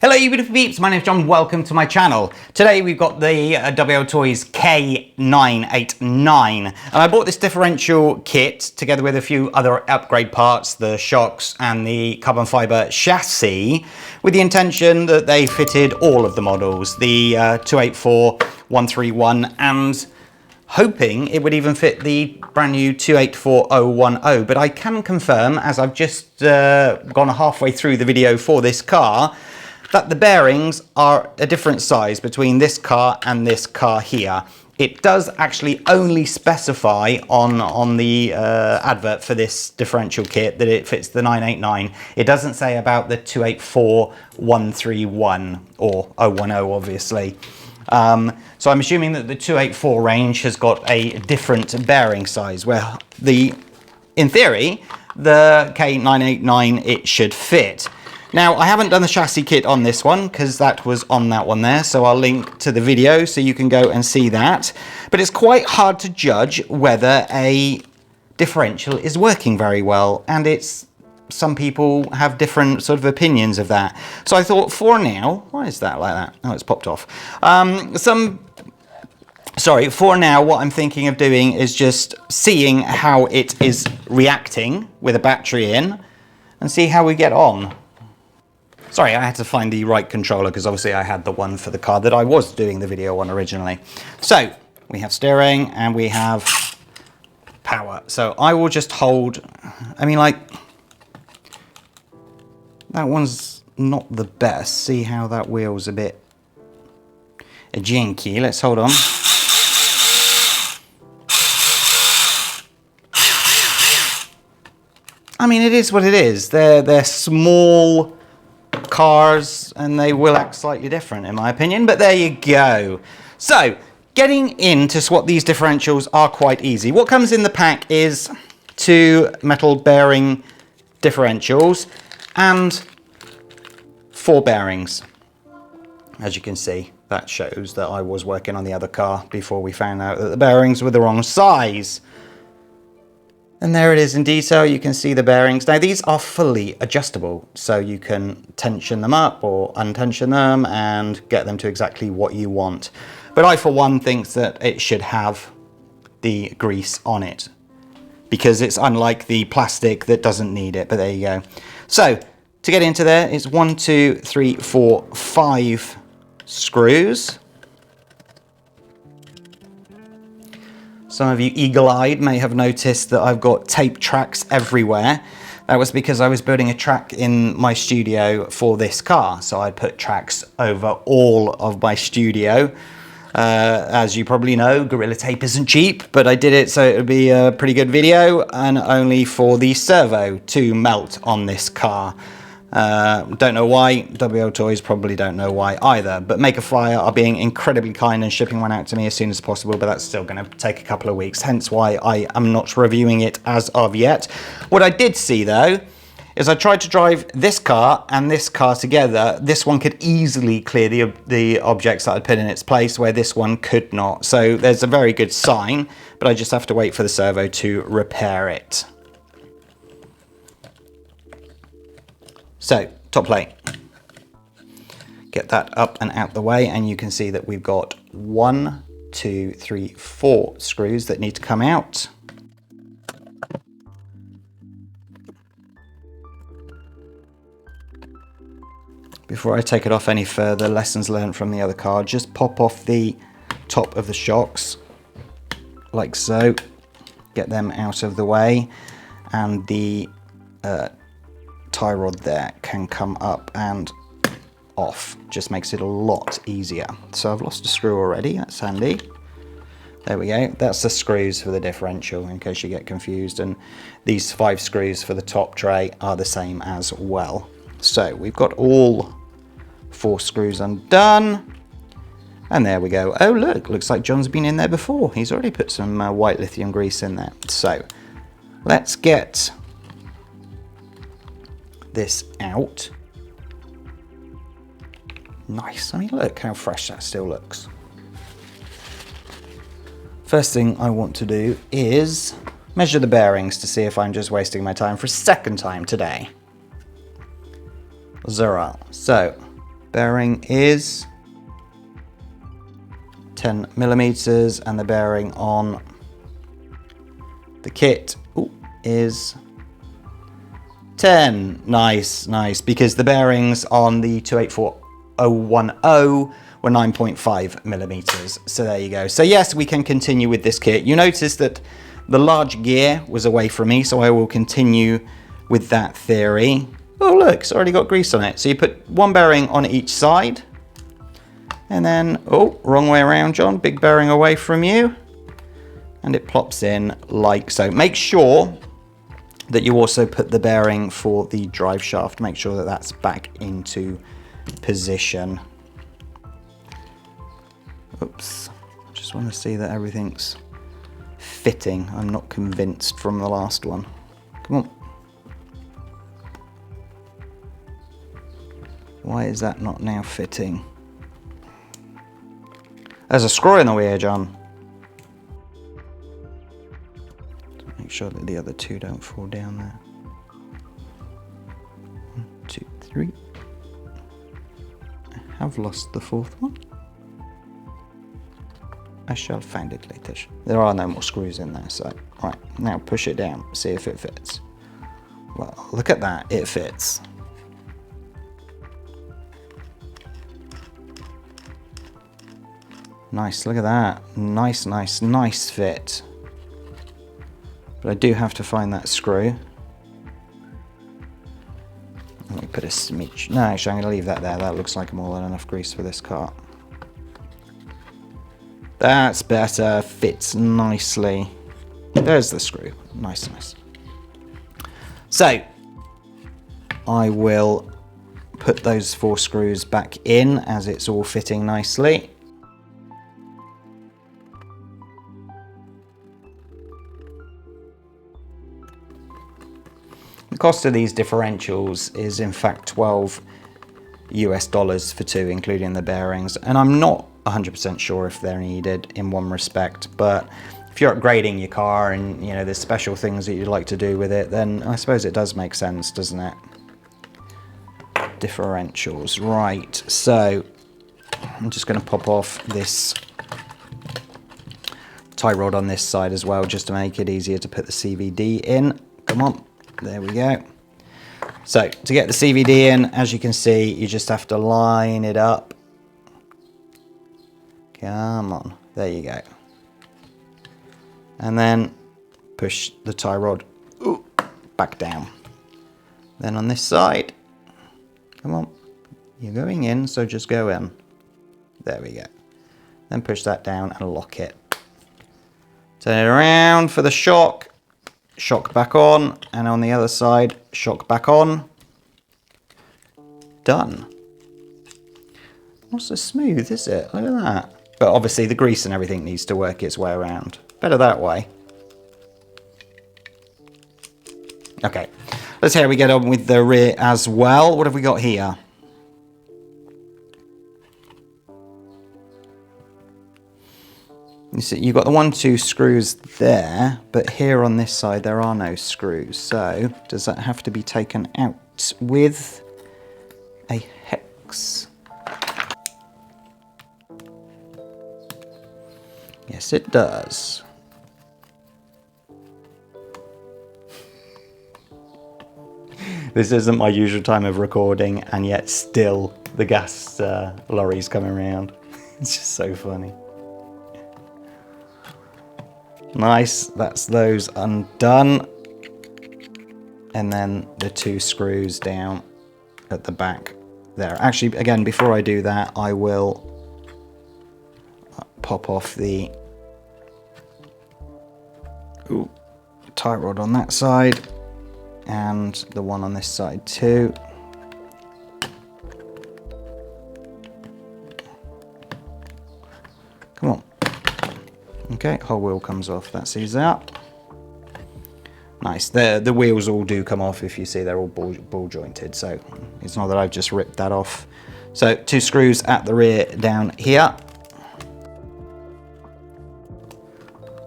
Hello you beautiful peeps, my name is John, welcome to my channel. Today we've got the WL Toys K989 and I bought this differential kit together with a few other upgrade parts, the shocks and the carbon fibre chassis, with the intention that they fitted all of the models, the 284, 131 and hoping it would even fit the brand new 284010, but I can confirm, as I've just gone halfway through the video for this car, that the bearings are a different size between this car and this car here. It does actually only specify on the advert for this differential kit that it fits the 989. It doesn't say about the 284131 or 010 obviously. So I'm assuming that the 284 range has got a different bearing size where in theory, the K989 it should fit. Now, I haven't done the chassis kit on this one because that was on that one there, so I'll link to the video so you can go and see that. But it's quite hard to judge whether a differential is working very well, and some people have different sort of opinions of that. So I thought for now, why is that like that? Oh, it's popped off. For now, what I'm thinking of doing is just seeing how it is reacting with a battery in and see how we get on. Sorry, I had to find the right controller because obviously I had the one for the car that I was doing the video on originally. So we have steering and we have power. So I will just hold, that one's not the best. See how that wheel's a bit janky. Let's hold on. I mean, it is what it is. They're small cars and they will act slightly different in my opinion, but there you go. So getting in to swap these differentials are quite easy. What comes in the pack is 2 metal bearing differentials and 4 bearings. As you can see, that shows that I was working on the other car before we found out that the bearings were the wrong size. And there it is in detail, you can see the bearings. Now these are fully adjustable, so you can tension them up or untension them and get them to exactly what you want. But I for one think that it should have the grease on it, because it's unlike the plastic that doesn't need it, but there you go. So to get into there, it's 1, 2, 3, 4, 5 screws. Some of you eagle-eyed may have noticed that I've got tape tracks everywhere. That was because I was building a track in my studio for this car. So I put tracks over all of my studio. As you probably know, Gorilla Tape isn't cheap, but I did it so it would be a pretty good video and only for the servo to melt on this car. Don't know why. WL Toys probably don't know why either, but Makerflyer are being incredibly kind and shipping one out to me as soon as possible, but that's still going to take a couple of weeks, hence why I am not reviewing it as of yet. What I did see though is I tried to drive this car and this car together. This one could easily clear the objects that I'd put in its place where this one could not. So there's a very good sign, but I just have to wait for the servo to repair it. So, top plate. Get that up and out the way, and you can see that we've got 1, 2, 3, 4 screws that need to come out. Before I take it off any further, lessons learned from the other car, just pop off the top of the shocks, like so. Get them out of the way, and the tie rod there can come up and off. Just makes it a lot easier. So I've lost a screw already, that's handy. There we go, that's the screws for the differential in case you get confused, and these 5 screws for the top tray are the same as well. So we've got all 4 screws undone, and there we go. Oh look, looks like John's been in there before. He's already put some white lithium grease in there. So let's get this out. Nice. I mean, look how fresh that still looks. First thing I want to do is measure the bearings to see if I'm just wasting my time for a second time today. Zero. So bearing is 10 millimeters, and the bearing on the kit is 10. Nice, nice, because the bearings on the 284010 were 9.5 millimeters. So there you go. So yes, we can continue with this kit. You notice that the large gear was away from me, so I will continue with that theory. Oh look, it's already got grease on it. So you put one bearing on each side, and then, oh, wrong way around, John. Big bearing away from you. And it plops in like so. Make sure that you also put the bearing for the drive shaft. Make sure that that's back into position. Oops. Just want to see that everything's fitting. I'm not convinced from the last one. Come on. Why is that not now fitting? There's a screw in the way here, John. Make sure that the other two don't fall down there. 1, 2, 3. I have lost the fourth one. I shall find it later. There are no more screws in there, so right, now push it down, see if it fits. Well, look at that, it fits. Nice, look at that. Nice, nice, nice fit. But I do have to find that screw. Let me put a smidge. No, actually, I'm going to leave that there. That looks like more than enough grease for this cart. That's better. Fits nicely. There's the screw. Nice, nice. So, I will put those 4 screws back in as it's all fitting nicely. The cost of these differentials is in fact $12 US for 2, including the bearings, and I'm not 100% sure if they're needed in one respect, but if you're upgrading your car and you know there's special things that you'd like to do with it, then I suppose it does make sense, doesn't it? Differentials, right, so I'm just going to pop off this tie rod on this side as well, just to make it easier to put the CVD in. Come on. There we go. So to get the CVD in, as you can see, you just have to line it up. Come on, there you go. And then push the tie rod back down. Then on this side, come on, you're going in, so just go in. There we go. Then push that down and lock it. Turn it around for the shock. Shock back on, and on the other side, shock back on. Done. Not so smooth, is it? Look at that. But obviously the grease and everything needs to work its way around. Better that way. Okay, let's see how we get on with the rear as well. What have we got here? You see, you've got the 1, 2 screws there, but here on this side there are no screws. So, does that have to be taken out with a hex? Yes, it does. This isn't my usual time of recording, and yet still the gas lorry's coming around. It's just so funny. Nice, that's those undone. And then the 2 screws down at the back there. Actually, again, before I do that, I will pop off the tie rod on that side and the one on this side too. Come on. Okay, whole wheel comes off, that's easy out. Nice, the wheels all do come off. If you see, they're all ball jointed, so it's not that I've just ripped that off. So 2 screws at the rear down here.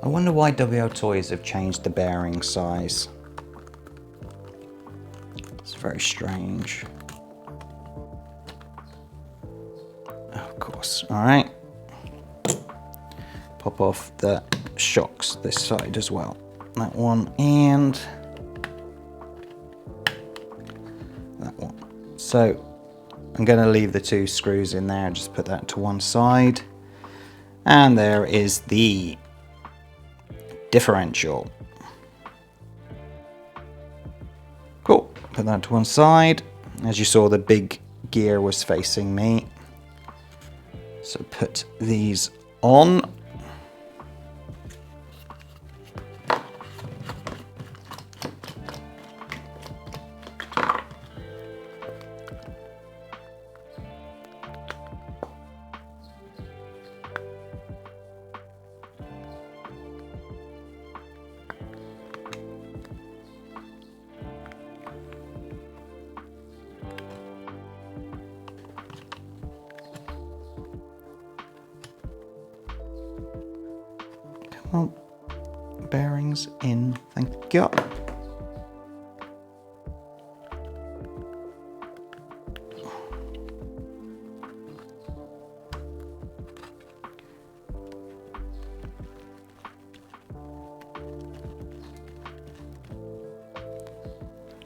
I wonder why WL Toys have changed the bearing size. It's very strange. else. All right. Pop off the shocks this side as well. That one and that one. So I'm going to leave the 2 screws in there and just put that to one side. And there is the differential. Cool. Put that to one side. As you saw, the big gear was facing me. So put these on. Come on, bearings in, thank you.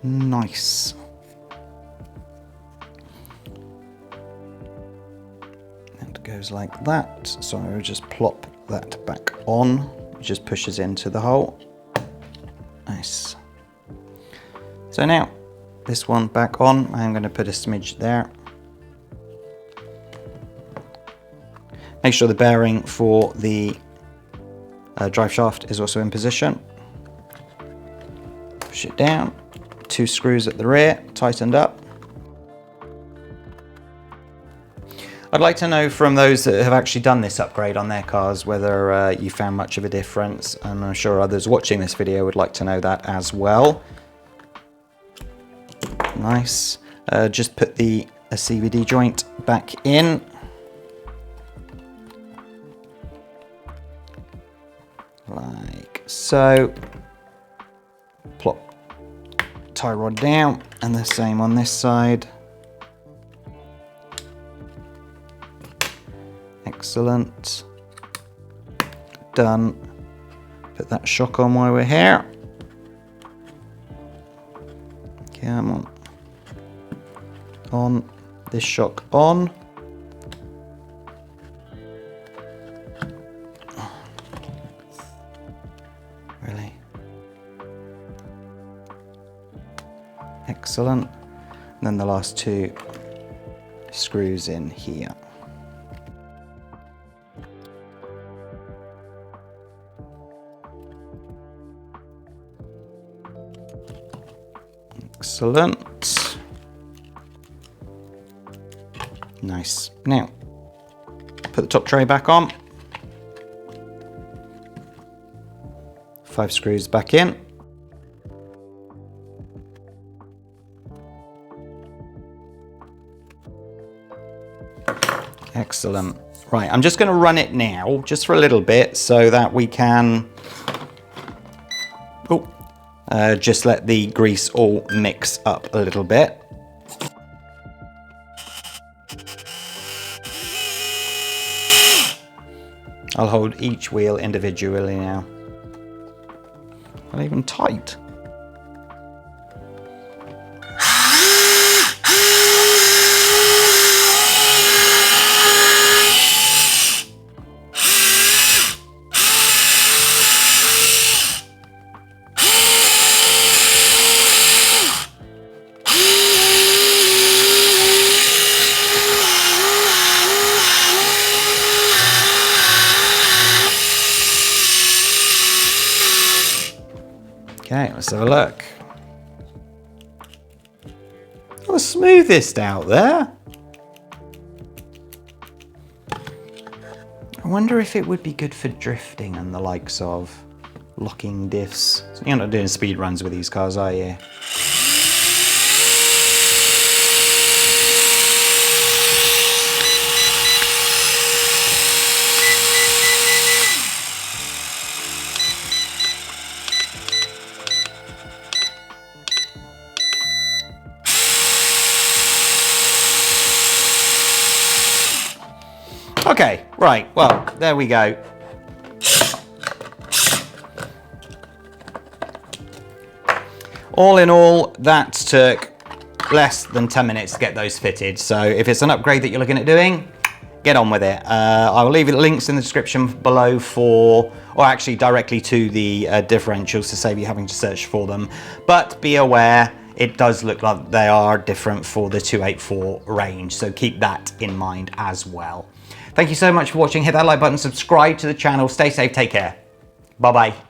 Nice. It goes like that. So I will just plop that back on. It just pushes into the hole. Nice. So now this one back on. I'm going to put a smidge there. Make sure the bearing for the drive shaft is also in position. Push it down. 2 screws at the rear, tightened up. I'd like to know from those that have actually done this upgrade on their cars whether you found much of a difference, and I'm sure others watching this video would like to know that as well. Nice. Just put the CVD joint back in. Like so. Plop tie rod down, and the same on this side. Excellent. Done. Put that shock on while we're here. Come on. On. This shock on. Really? Excellent. And then the last 2 screws in here. Excellent. Nice. Now, put the top tray back on. 5 screws back in. Excellent. Right, I'm just going to run it now, just for a little bit, so that we can just let the grease all mix up a little bit. I'll hold each wheel individually now. Not even tight. Okay, let's have a look. Oh, the smoothest out there. I wonder if it would be good for drifting and the likes of locking diffs. You're not doing speed runs with these cars, are you? Okay, right, well, there we go. All in all, that took less than 10 minutes to get those fitted. So if it's an upgrade that you're looking at doing, get on with it. I will leave you the links in the description below or actually directly to the differentials to save you having to search for them. But be aware, it does look like they are different for the 284 range. So keep that in mind as well. Thank you so much for watching. Hit that like button, subscribe to the channel, stay safe, take care. Bye-bye.